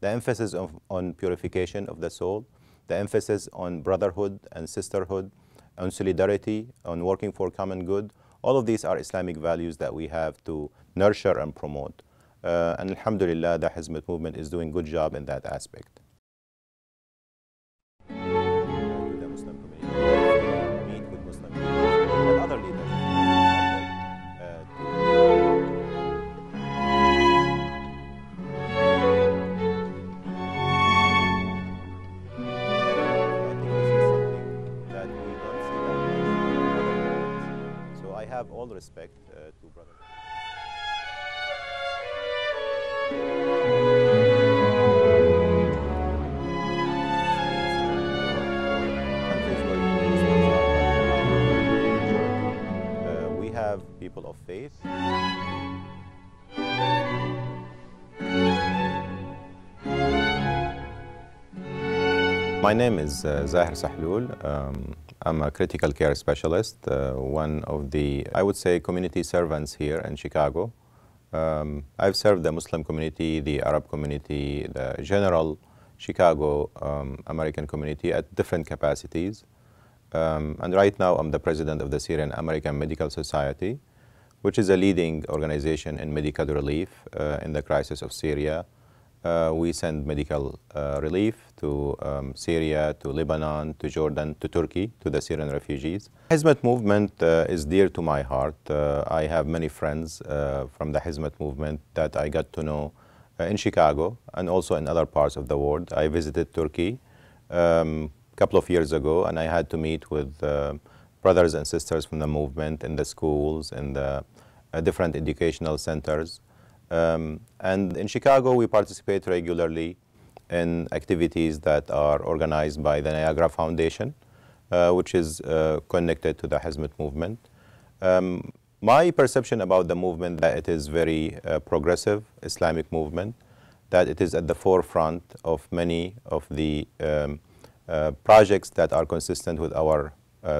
the emphasis on purification of the soul, the emphasis on brotherhood and sisterhood, on solidarity, on working for common good. All of these are Islamic values that we have to nurture and promote. And alhamdulillah, the Hizmet movement is doing a good job in that aspect. The Muslim community, meet with Muslim leaders and other leaders. I have all respect to brothers. We have people of faith. My name is Zaher Sahloul. I'm a critical care specialist, one of the, I would say, community servants here in Chicago. I've served the Muslim community, the Arab community, the general Chicago American community at different capacities. And right now I'm the president of the Syrian American Medical Society, which is a leading organization in medical relief in the crisis of Syria. We send medical relief to Syria, to Lebanon, to Jordan, to Turkey, to the Syrian refugees. Hizmet movement is dear to my heart. I have many friends from the Hizmet movement that I got to know in Chicago and also in other parts of the world. I visited Turkey a couple of years ago, and I had to meet with brothers and sisters from the movement in the schools, in the different educational centers. And in Chicago, we participate regularly in activities that are organized by the Niagara Foundation, which is connected to the Hizmet movement. My perception about the movement that it is very progressive Islamic movement, that it is at the forefront of many of the projects that are consistent with our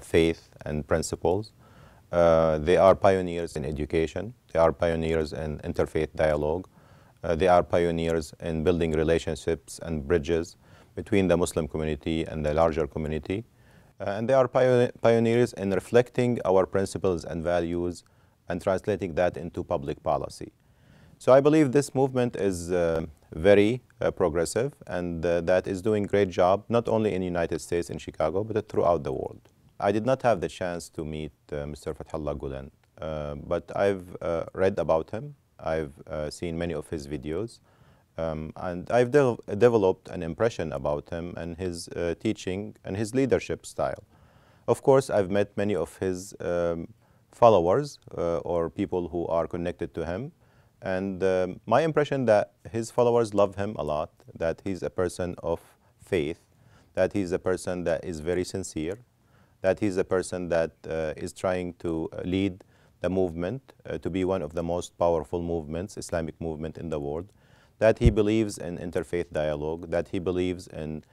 faith and principles. They are pioneers in education. They are pioneers in interfaith dialogue. They are pioneers in building relationships and bridges between the Muslim community and the larger community. And they are pioneers in reflecting our principles and values and translating that into public policy. So I believe this movement is very progressive, and that is doing a great job, not only in the United States, in Chicago, but throughout the world. I did not have the chance to meet Mr. Fethullah Gulen, but I've read about him. I've seen many of his videos, and I've developed an impression about him and his teaching and his leadership style. Of course, I've met many of his followers or people who are connected to him, and my impression that his followers love him a lot, that he's a person of faith, that he's a person that is very sincere, that he's a person that is trying to lead the movement to be one of the most powerful movements, Islamic movement in the world, that he believes in interfaith dialogue, that he believes in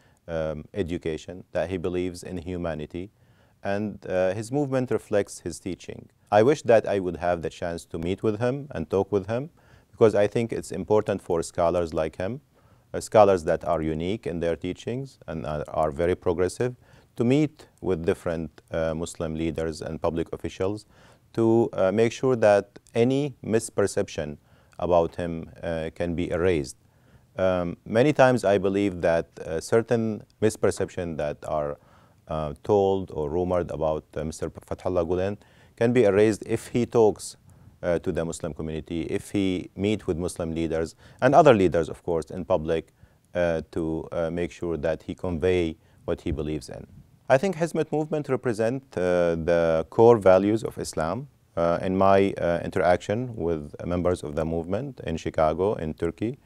education, that he believes in humanity, and his movement reflects his teaching. I wish that I would have the chance to meet with him and talk with him, because I think it's important for scholars like him, scholars that are unique in their teachings and are very progressive, to meet with different Muslim leaders and public officials to make sure that any misperception about him can be erased. Many times I believe that certain misperceptions that are told or rumored about Mr. Fethullah Gulen can be erased if he talks to the Muslim community, if he meets with Muslim leaders and other leaders, of course, in public to make sure that he convey what he believes in. I think Hizmet movement represent the core values of Islam. In my interaction with members of the movement in Chicago, in Turkey,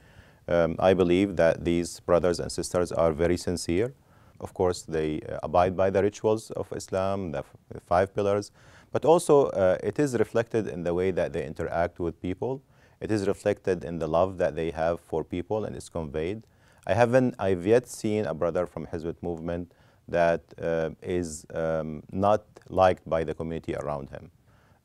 I believe that these brothers and sisters are very sincere. Of course, they abide by the rituals of Islam, the 5 pillars, but also it is reflected in the way that they interact with people. It is reflected in the love that they have for people, and it's conveyed. I've yet seen a brother from Hizmet movement that is not liked by the community around him.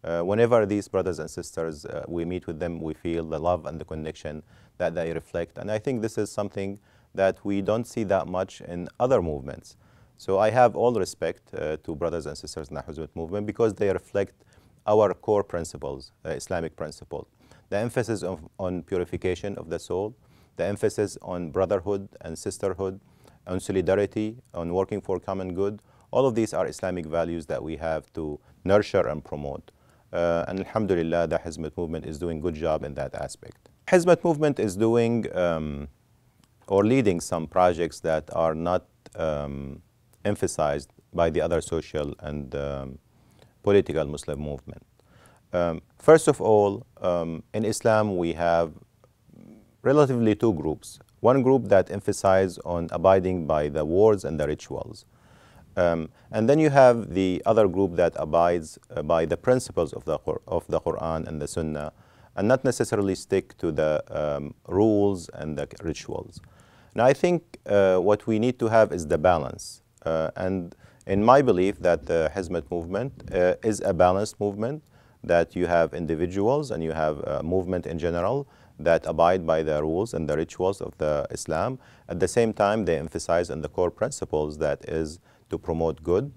Whenever these brothers and sisters, we meet with them, we feel the love and the connection that they reflect. And I think this is something that we don't see that much in other movements. So I have all respect to brothers and sisters in the Hizmet movement because they reflect our core principles, Islamic principles. The emphasis on purification of the soul, the emphasis on brotherhood and sisterhood, on solidarity, on working for common good. All of these are Islamic values that we have to nurture and promote. And alhamdulillah, the Hizmet movement is doing a good job in that aspect. Hizmet movement is doing or leading some projects that are not emphasized by the other social and political Muslim movement. First of all, in Islam we have relatively two groups. One group that emphasizes on abiding by the words and the rituals. And then you have the other group that abides by the principles of the Quran and the Sunnah, and not necessarily stick to the rules and the rituals. Now I think what we need to have is the balance. And in my belief that the Hizmet movement is a balanced movement, that you have individuals and you have a movement in general that abide by the rules and the rituals of the Islam. At the same time, they emphasize on the core principles, that is to promote good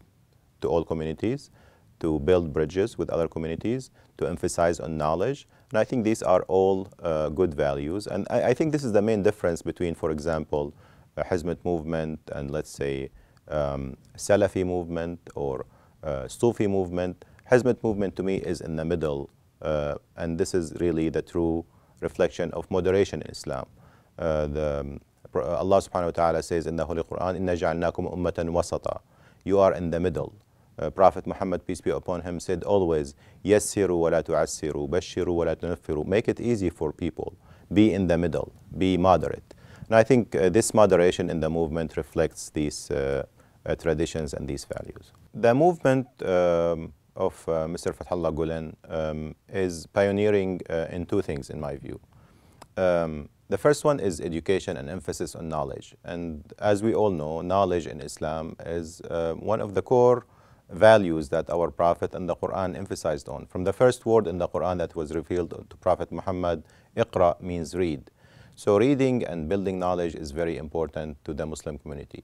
to all communities, to build bridges with other communities, to emphasize on knowledge. And I think these are all good values. And I think this is the main difference between, for example, a Hizmet movement and let's say Salafi movement or Sufi movement. Hizmet movement to me is in the middle, and this is really the true reflection of moderation in Islam. Allah subhanahu wa ta'ala says in the Holy Quran, إِنَّا جَعَلْنَاكُمْ أُمَّةً وَسَطًا. You are in the middle. Prophet Muhammad, peace be upon him, said always, يَسِّرُوا وَلَا تُعَسِّرُوا بَشِّرُوا وَلَا تُنَفِّرُوا. Make it easy for people. Be in the middle. Be moderate. And I think this moderation in the movement reflects these traditions and these values. The movement of Mr. Fethullah Gulen is pioneering in two things in my view. The first one is education and emphasis on knowledge. And as we all know, knowledge in Islam is one of the core values that our Prophet and the Quran emphasized on. From the first word in the Quran that was revealed to Prophet Muhammad, Iqra means read. So reading and building knowledge is very important to the Muslim community.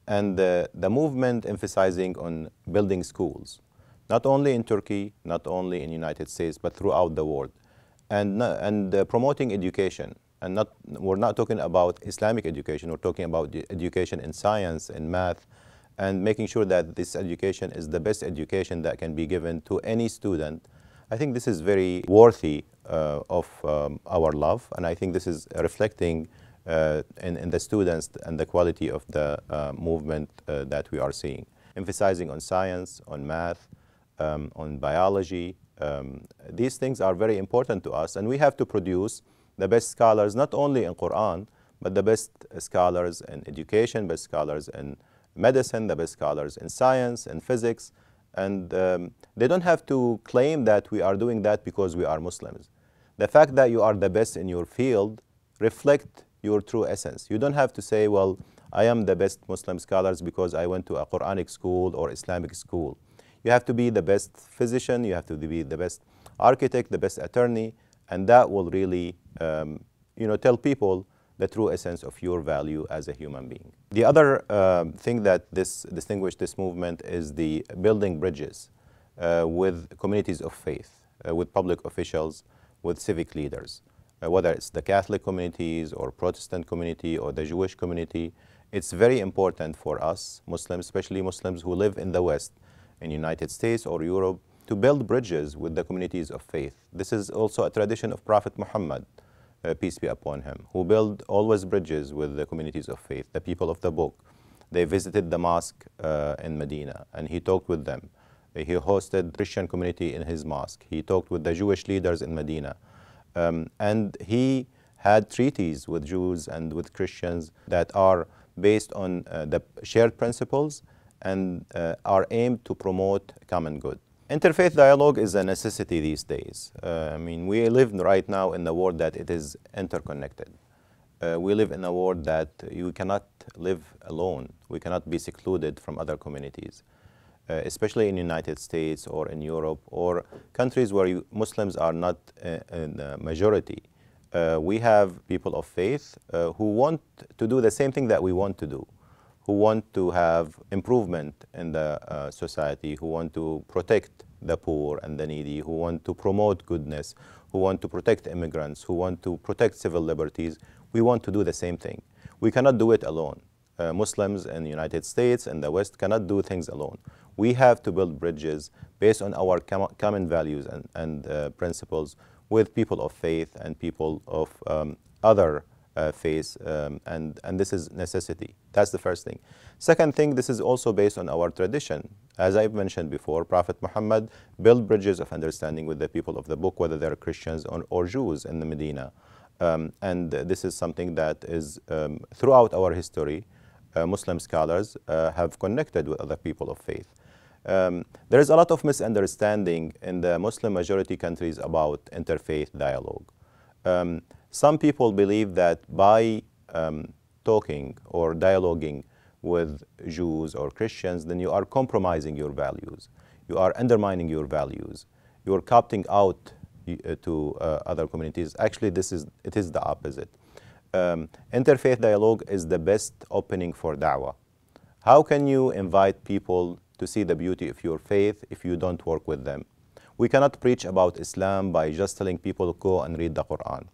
And the movement emphasizing on building schools, not only in Turkey, not only in the United States, but throughout the world. And promoting education. And we're not talking about Islamic education, we're talking about education in science, in math, and making sure that this education is the best education that can be given to any student. I think this is very worthy of our love, and I think this is reflecting in the students and the quality of the movement that we are seeing. Emphasizing on science, on math, on biology. These things are very important to us, and we have to produce the best scholars, not only in Quran, but the best scholars in education, best scholars in medicine, the best scholars in science and physics. And they don't have to claim that we are doing that because we are Muslims. The fact that you are the best in your field reflect your true essence. You don't have to say, well, I am the best Muslim scholars because I went to a Quranic school or Islamic school. You have to be the best physician, you have to be the best architect, the best attorney, and that will really tell people the true essence of your value as a human being. The other thing that distinguished this movement is the building bridges with communities of faith, with public officials, with civic leaders. Whether it's the Catholic communities or Protestant community or the Jewish community, it's very important for us Muslims, especially Muslims who live in the West, in the United States or Europe, to build bridges with the communities of faith. This is also a tradition of Prophet Muhammad, peace be upon him, who built always bridges with the communities of faith, the people of the book. They visited the mosque in Medina, and he talked with them. He hosted Christian community in his mosque. He talked with the Jewish leaders in Medina. And he had treaties with Jews and with Christians that are based on the shared principles and are aimed to promote common good. Interfaith dialogue is a necessity these days. We live right now in a world that it is interconnected. We live in a world that you cannot live alone. We cannot be secluded from other communities. especially in the United States or in Europe or countries where Muslims are not in a majority, we have people of faith who want to do the same thing that we want to do, who want to have improvement in the society, who want to protect the poor and the needy, who want to promote goodness, who want to protect immigrants, who want to protect civil liberties. We want to do the same thing. We cannot do it alone. Muslims in the United States and the West cannot do things alone. We have to build bridges based on our common values and principles with people of faith and people of other faiths, and this is necessity. That's the first thing. Second thing, this is also based on our tradition. As I've mentioned before, Prophet Muhammad built bridges of understanding with the people of the book, whether they're Christians or Jews in the Medina. And this is something that is throughout our history, Muslim scholars have connected with other people of faith. There is a lot of misunderstanding in the Muslim majority countries about interfaith dialogue. Some people believe that by talking or dialoguing with Jews or Christians, then you are compromising your values. You are undermining your values. You are opting out to other communities. Actually, it is the opposite. Interfaith dialogue is the best opening for da'wah. How can you invite people to see the beauty of your faith if you don't work with them? We cannot preach about Islam by just telling people to go and read the Quran.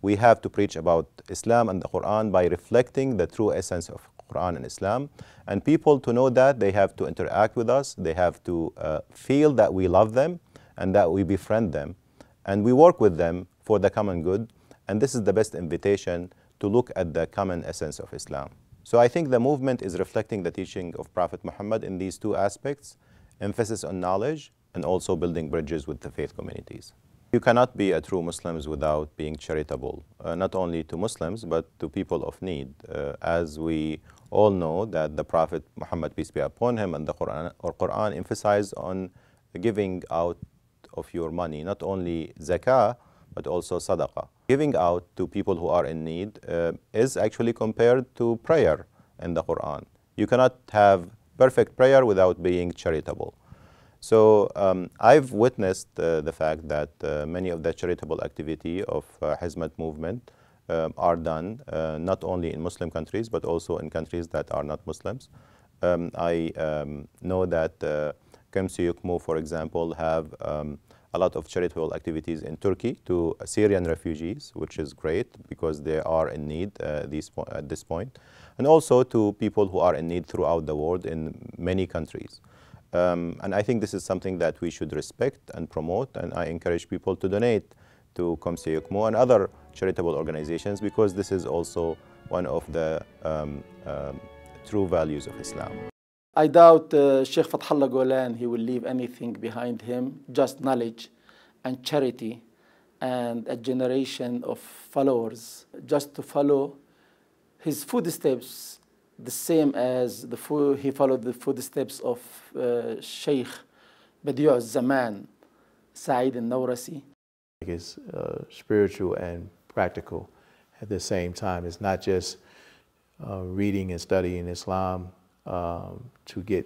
We have to preach about Islam and the Quran by reflecting the true essence of Quran and Islam. And people, to know that, they have to interact with us. They have to feel that we love them and that we befriend them. And we work with them for the common good. And this is the best invitation to look at the common essence of Islam. So I think the movement is reflecting the teaching of Prophet Muhammad in these two aspects: emphasis on knowledge and also building bridges with the faith communities. You cannot be a true Muslim without being charitable, not only to Muslims, but to people of need. As we all know that the Prophet Muhammad, peace be upon him, and the Quran emphasize on giving out of your money, not only zakah, but also sadaqah. Giving out to people who are in need is actually compared to prayer in the Quran. You cannot have perfect prayer without being charitable. So I've witnessed the fact that many of the charitable activity of Hizmet Movement are done not only in Muslim countries, but also in countries that are not Muslims. I know that Mosque, for example, have a lot of charitable activities in Turkey to Syrian refugees, which is great because they are in need at this point, and also to people who are in need throughout the world in many countries. And I think this is something that we should respect and promote, and I encourage people to donate to Mosque and other charitable organizations, because this is also one of the true values of Islam. I doubt Sheikh Fethullah Gulen, he will leave anything behind him, just knowledge and charity and a generation of followers, just to follow his footsteps, the same as he followed the footsteps of Sheikh Badi'u Zaman, Saeed al-Nawrasi. It's spiritual and practical at the same time. It's not just reading and studying Islam to get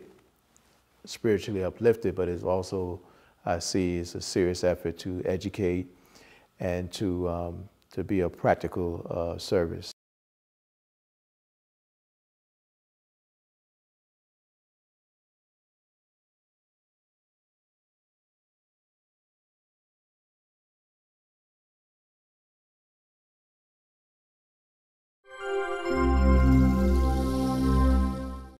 spiritually uplifted, but it's also, I see, it's a serious effort to educate and to be a practical service.